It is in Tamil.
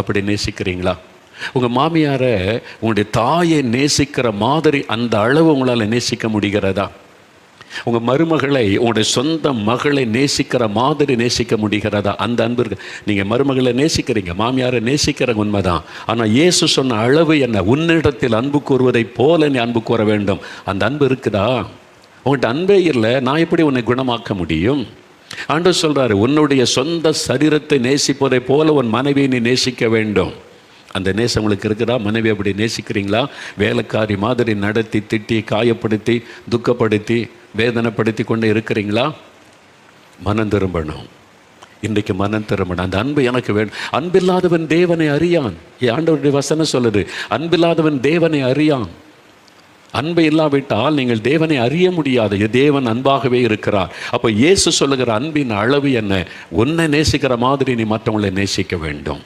அப்படி நேசிக்கிறீங்களா? உங்கள் மாமியாரை உங்களுடைய தாயை நேசிக்கிற மாதிரி அந்த அளவு உங்களால் நேசிக்க முடிகிறதா? உங்கள் மருமகளை உங்களுடைய சொந்த மகளை நேசிக்கிற மாதிரி நேசிக்க முடிகிறதா? அந்த அன்பு இருக்கு. நீங்கள் மருமகளை நேசிக்கிறீங்க, மாமியாரை நேசிக்கிற உண்மைதான். ஆனால் இயேசு சொன்ன அளவு என்ன? உன்னிடத்தில் அன்பு கூறுவதை போல நீ அன்பு கூற வேண்டும். அந்த அன்பு இருக்குதா? உங்கள்கிட்ட அன்பே இல்லை, நான் எப்படி உன்னை குணமாக்க முடியும்? ஆண்டவர் சொல்கிறாரு, உன்னுடைய சொந்த சரீரத்தை நேசிப்பதை போல உன் மனைவியை நீ நேசிக்க வேண்டும். அந்த நேசம் உங்களுக்கு இருக்குதா? மனைவி அப்படி நேசிக்கிறீங்களா? வேலைக்காரி மாதிரி நடத்தி, திட்டி, காயப்படுத்தி, துக்கப்படுத்தி, வேதனைப்படுத்தி கொண்டு இருக்கிறீங்களா? மனம் திரும்பணும். இன்றைக்கு மனம் திரும்பணும். அந்த அன்பு எனக்கு வேணும். அன்பில்லாதவன் தேவனை அறியான். ஆண்டவருடைய வசனம் சொல்லுது, அன்பில்லாதவன் தேவனை அறியான். அன்பு இல்லாவிட்டால் நீங்கள் தேவனை அறிய முடியாது. தேவன் அன்பாகவே இருக்கிறார். அப்போ இயேசு சொல்லுகிற அன்பின் அளவு என்ன? உன்னை நேசிக்கிற மாதிரி நீ மற்றவங்களை நேசிக்க வேண்டும்.